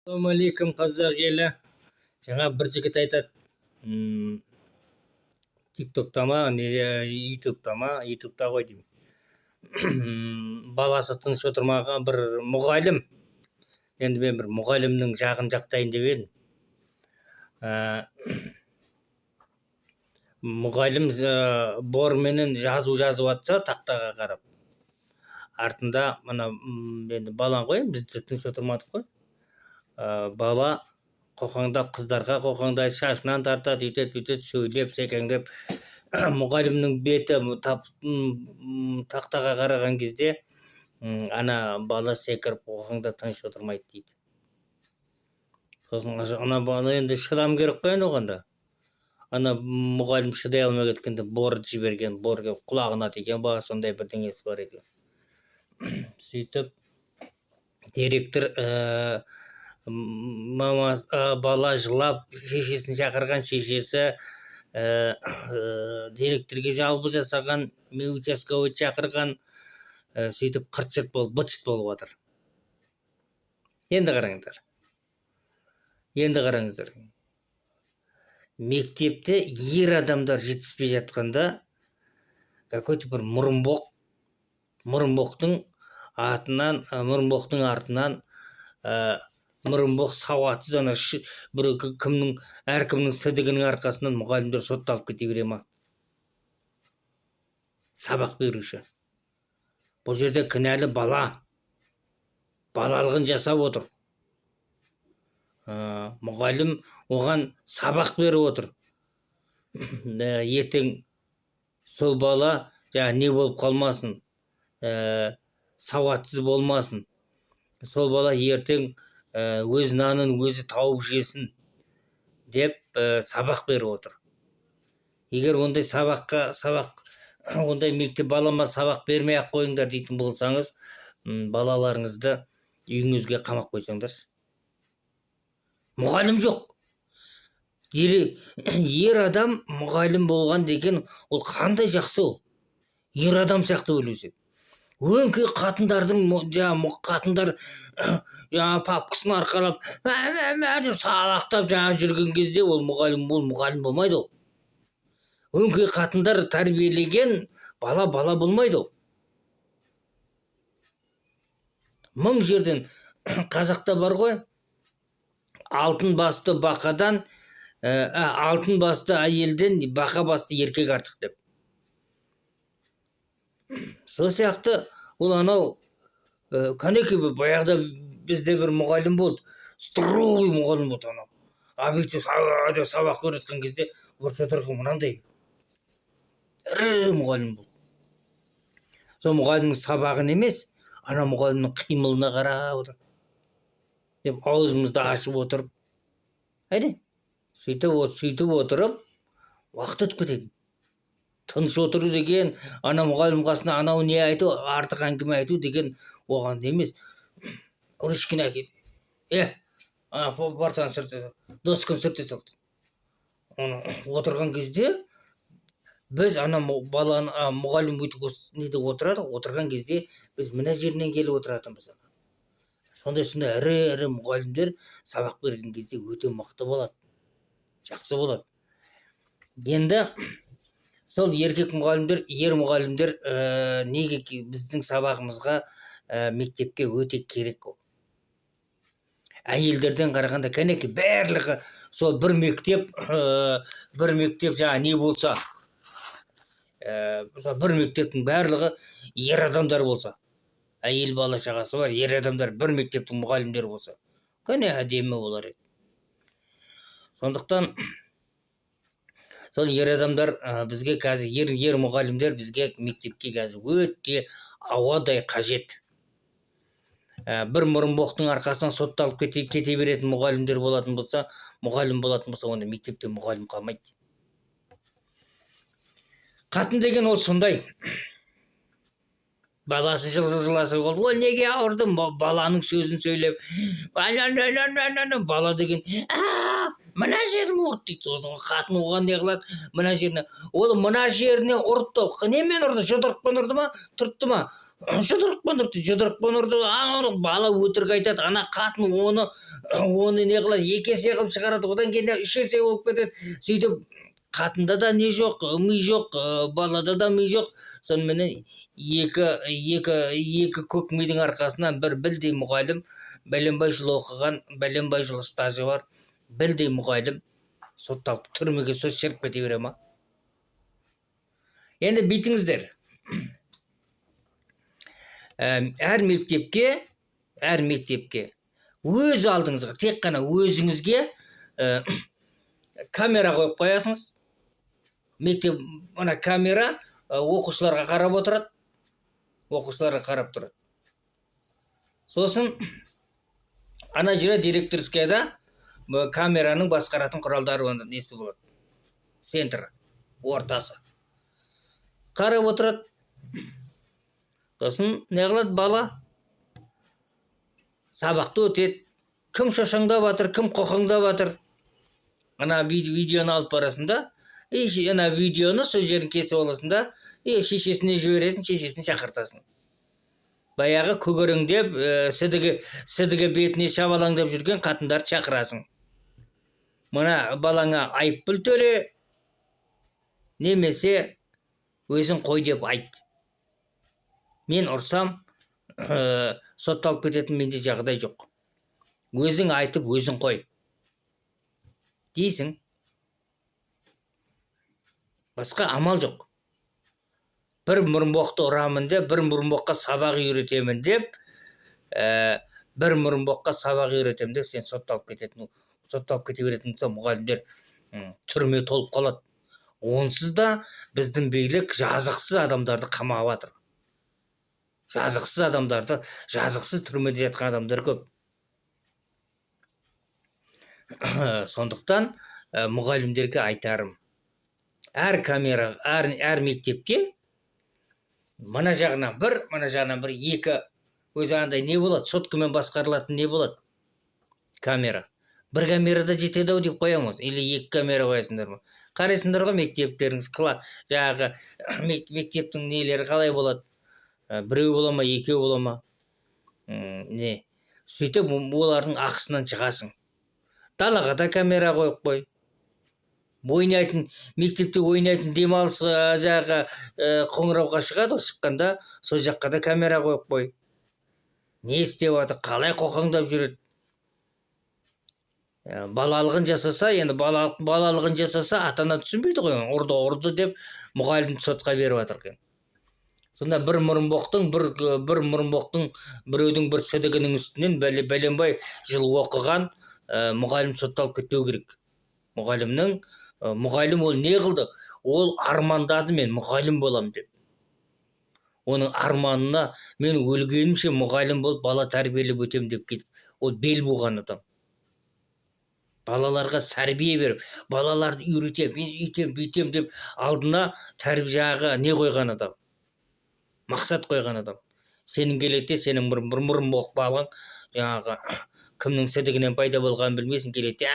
Ассалаумағалейкум қазақ елі. Жаңа бір жігіт айтады, тиктокта ма, ютубта ғой деймін. Баласы тыныш отырмаған бір мұғалім. Енді мен бір мұғалімнің жағын жақтайын деп едім. Мұғалім борменен жазу жазып жатса тақтаға қарап. Артында мына енді балаң ғой, біз тыныш отырмадық қой. Бала қоқаңдап, қыздарға қоқаңдайды, шашынан тартады, үйтет сөйлеп, секеңдеп. Мұғалімнің беті тақтаға қараған кезде ана бала секіріп қоқаңда тыныш отырмайды дейді. Сосын ана бала енді шыдам керек қой оғанда. Ана мұғалім шыдай алмай кеткенде борды жіберген, борға құлағына тиген ба, сондай бірдеңесі бар екен. Сөйтіп директор бала жылап, шешесін шақырған, шешесі директорге жалбы жасаған, участковый шақырған, сөйтіп қырт-шырт болып, быт-шыт болып жатыр. Енді қараңыздар. Мектепте ер адамдар жетіспей жатқанда, какой-то бір мұрынбоқтың артынан мұрынбоқ сауатсыз әркімнің сідігінің арқасынан мұғалімдер сотталып кете бере ма? Сабақ беруші. Бұл жерде кінәлі бала. Балалығын жасап отыр. Мұғалім оған сабақ беріп отыр. Ертең сол бала не болып қалмасын, сауатсыз болмасын. Сол бала ертең өз нанын өзі тауып жесін деп сабақ беріп отыр. Егер ондай ондай мектеп балама сабақ бермей ақ қойыңдар дейтін болсаңыз, балаларыңызды үйіңізге қамап қойсаңдар. Мұғалім жоқ. Ер адам мұғалім болған деген ол қандай жақсы ол. Ер адам сияқты ойлайсың. Өңкей қатындар папкасын арқалап, деп салақтап жүрген кезде ол мұғалім болмайды ол. Өңкей қатындар тәрбиелеген бала болмайды ол. Мың жерден қазақта бар ғой, алтын басты әйелден бақа басты еркек артық деп. Сол сияқты ол анау кәнеки баяғыда бізде бір мұғалім болды, строгой мұғалім болды анау. Объектив сабақ көріп жатқан кезде отырған мынандай ірі мұғалім болды. Сол мұғалімнің сабағын емес, ана мұғалімнің қимылына қарап отыр. Деп аузымызды ашып отырып, сөйтіп отырып, уақыт өтіп кетеді. Тыныш отыру деген, ана мұғалім қасына анау не айту, артық әңгіме айту деген оған емес. Ручканы әкел. Партаны сүрте, досканы сүрте салды. Отырған кезде біз ана мұғалім неде отырған кезде біз мына жерінен келіп отыратынбыз. Сондай ірі мұғалімдер сабақ берген кезде өте мықты болады. Жақсы болады. Енді сол ер мұғалімдер неге біздің сабағымызға мектепке өте керек ол. Әйелдерден қарағанда кәнеки барлығы сол бір мектеп не болса, бір мектептің барлығы ер адамдар болса, әйел бала шағасы бар, ер адамдар бір мектептің мұғалімдері болса, кәне әдемі болар еді. Сондықтан сол ер адамдар бізге қазір, ер мұғалімдер бізге мектепке қазір өте ауадай қажет. Бір мұрынбоқтың арқасынан сотталып кете беретін мұғалімдер болатын болса, онда мектепте мұғалім қалмайды. Қатын деген ол сондай. Баласы жыласы болды. Ол неге ауырдым? Баланың сөзін сөйлеп. Бала деген, мына жерім ұрды дейді. Қатын оған не қылады? Мына жеріне. Ол мына жеріне ұрды. Немен ұрды? Жұдырықпен ұрды ма? Тұртты ма? жұдырықпен ұрды. Ана бала өтірік айтады, ана қатын оны не қылады, 2 есе қылып шығарады, одан кейін 3 есе болып кетеді. Сөйтіп қатында да не жоқ, ми жоқ, балада да ми жоқ. Соныменен екі көк мидың арқасынан бір білдей мұғалім, бәленбай жыл оқыған, бәленбай жыл стажы бар, білдей мұғалім сотталып түрмеге сөз шіріп кете бере ма? Енді бүйтіңіздер. Әр мектепке өз алдыңызға, тек қана өзіңізге камера қойып қоясыңыз. Мектеп, ана камера оқушыларға қарап отырады. Оқушыларға қарап тұрады. Сосын ана жерде директорскаяда камераның басқаратын құралдары несі болады. Центр, ортасы. Қарап отырады. Сосын не қылады бала? Сабақты өтеді. Кім шошаңдап жатыр, кім қоқаңдап жатыр? Ана видеоны алып барасында, ана видеоны сол жерін кесіп аласында, шешесіне жібересің, шешесін шақыртасың. Баяғы көгереңдеп, сідігі бетіне шабалаңдап жүрген қатындарды шақырасың. Мына балаңа айыппұл төле, немесе өзің қой деп айт. Мен ұрсам, сотталып кететін менде жағдай жоқ. Өзің айтып, өзің қой дейсің. Басқа амал жоқ. Бір мұрынбоқты ұрамын деп, бір мұрынбоққа сабақ үйретемін деп, сен сотталып кете беретін мұғалімдер түрме толып қалады. Онсыз да біздің билік жазықсыз адамдарды қамап жатыр. Жазықсыз түрмеде жатқан адамдар көп. Сондықтан мұғалімдерге айтарым. Әр мектепке мына жағынан бір, екі, өзі андай не болады, соткамен басқарылатын не болады? Камера. Бір камерада жетеді деп қоямыз, или 2 камера қоясыңдар ма? Қарайсыңдар ғой мектептеріңіз, жаңағы мектептің нелері қалай болады? Біреу бола ма, екеу бола ма? Сөйтіп олардың ақысынан шығасың. Далаға да камера қойып қой. Мектепте ойнайтын демалыс жағы қоңырауға шығады, шыққанда сол жаққа да камера қойып қой. Не істеп жатыр, қалай қоқаңдап жүреді? Балалығын жасаса, ата-ана түсінбейді ғой, ұрды деп мұғалім сотқа беріп жатыр. Сонда бір мұрынбоқтың, біреудің бір сідігінің үстінен бәленбай жыл оқыған мұғалім сотталып кетпеу керек. Мұғалім ол не қылды? Ол армандады, мен мұғалім болам деп. Оның арманына мен өлгенімше мұғалім болып бала тәрбиелеп өтем деп кетіп, ол бел буған адам. Балаларға тәрбие беріп, балаларды үйретем, бүйтем деп алдына тәрбиеге не қойған адам? Мақсат қойған адам. Сенің келеді, сенің мұрынбоқ балаң, жаңағы кімнің сідігінен пайда болғанын білмесін, келеді,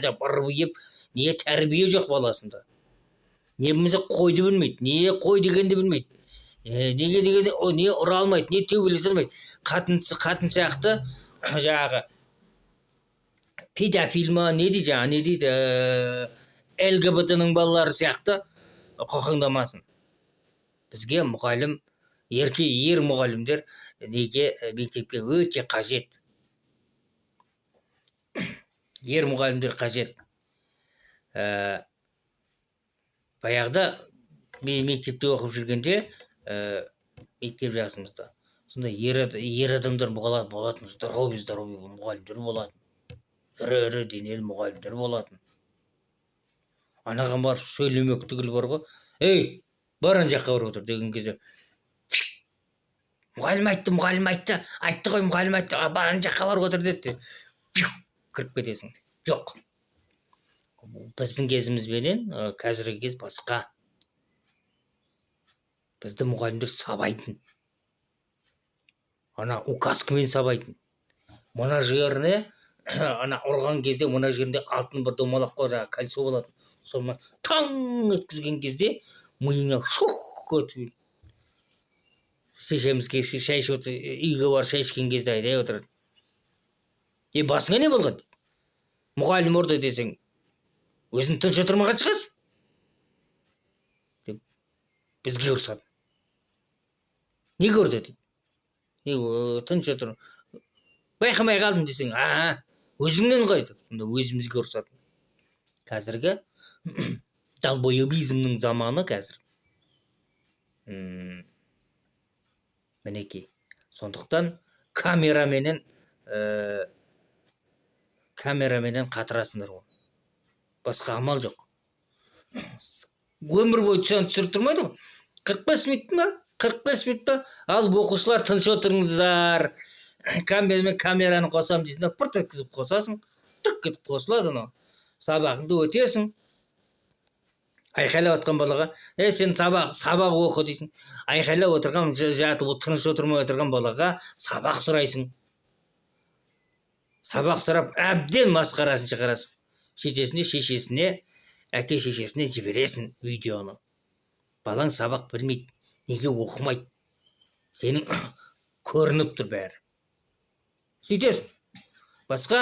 деп ұрып, не тәрбие жоқ баласында. Не білмесе қойды білмейді, не қой дегенді білмейді. Не ұра алмайды, не төбелесе алмайды. Қатын сияқты жаңағы педофил ма, не дейді, ЛГБТ-ның балалары сияқты қоқаңдамасын. Бізге мұғалім, ер мұғалімдер неге мектепке өте қажет. Ер мұғалімдер қажет. Баяғыда мектепте оқып жүргенде, мектеп жасымызда, сонда ер адамдар болатын, здоровый мұғалімдер болатын. Ірі денелі мұғалімдер болатын. Анаған барып сөйлемек түгіл бар ғой. Ей, бар ана жаққа барып отыр деген кезде. Мұғалім айтты, айтты ғой мұғалім айтты, бар ана жаққа барып отыр деді. Кіріп кетесің. Жоқ. Біздің кезімізбенен қазіргі кез басқа. Бізді мұғалімдер сабайтын. Ана указкамен сабайтын. Мына жеріне, ана ұрған кезде, мына жерінде алтын бір домалақ қой, кольцо болатын. Соны таң еткізген кезде миыңа шух көтіп. шешеміз кешке шай ішіп отырса, үйге барып шай ішкен кезде айдай отырады. Басыңа не болған? Мұғалім ұрды десең, өзің тыныш отырмаған шығасың деп бізге ұрсады. Неге ұрды дейді. Тыныш отыр. Байқамай қалдым десең, өзіңнен ғой деп, сонда өзімізге ұрсады. Қазіргі долбоебизмнің заманы қазір. Мінекей. Сондықтан камераменен қатырасыңдар ғой. Басқа амал жоқ. Өмір бойы түсіріп тұрмайды ғой. 45 минут па? 45 минут па? Ал оқушылар тыныш отырыңыздар. Камераны қосам дейсің, пырт еткізіп қосасың. Тұрып кетіп қосылады анау. Сабағыңды өтесің. Айқайлап отқан балаға, сен сабақ оқы дейсің. Айқайлап отырған, жатып тыныш отырмай отырған балаға сабақ сұрайсың. Сабақ сұрап, әбден масқарасын шығарасың. Шетесінде шешесіне, әке шешесіне жібересің видеоны. Балаң сабақ білмейді, неге оқымайды? Сенің көрініп тұр бәрі. Сөйтесің. Басқа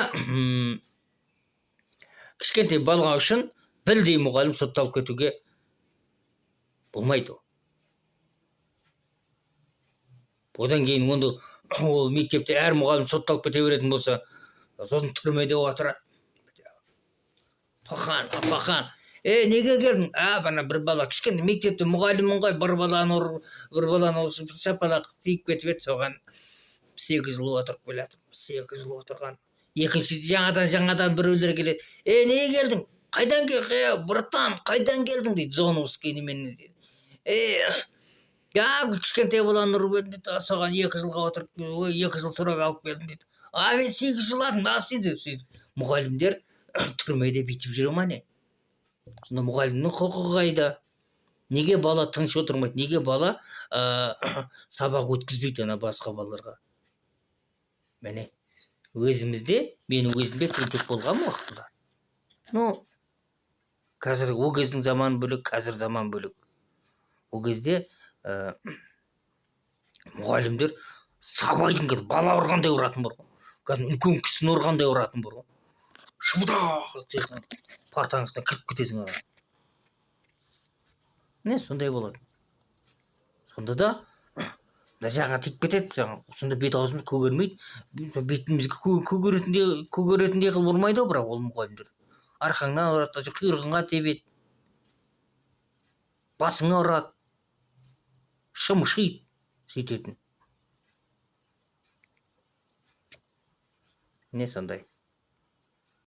кішкентай бала үшін білдей мұғалім сотталып кетуге болмайды. Одан кейін ол мектепте әр мұғалім сотталып кете беретін болса, сосын түрмеде отырады. Пахан, неге келдің? Бана бір бала, кішкентай мектепте мұғаліммін ғой, бір баланы шапалақ тиіп кетіп еді, соған 8 жыл отырып келатыр. 8 жыл отырған. Екінші жаңадан біреулер келеді. Неге келдің? Қайдан келдің? Братан, қайдан келдің дейді, Зоновский немен дейді. Кішкентай баланы ұрып едім дейді, соған 2 жылға отырып, 2 жыл сұрап алып келдім дейді. Мен 8 жыл алдым, сөйтіп. Мұғалімдер түрмеде бүйтіп жүре ма не? Сонда мұғалімнің құқығы қайда? Неге бала тыныш отырмайды? Неге бала сабақ өткізбейді басқа балаларға? Міне, менің өзімде тентек болған уақытында. Қазір о кездің заманы бөлек, қазір заман бөлек. О кезде мұғалімдер сабайдың кеді, бала ұрғандай ұратын бар ғой. Кәдімгі үлкен кісіні ұрғандай ұратын бар ғой. Шыбыдақ етесің, партаның үстіне кіріп кетесің ана. Сондай болады. Сонда да жаға тиіп кетеді, сонда бет аузымыз көгермейді. Бетімізге көгеретіндей қылып ұрмайды ғой, бірақ ол мұғалімдер. Арқаңнан ұрады, құйрығыңа тебеді, басыңа ұрады, шымшиды, сөйтетін. Сондай.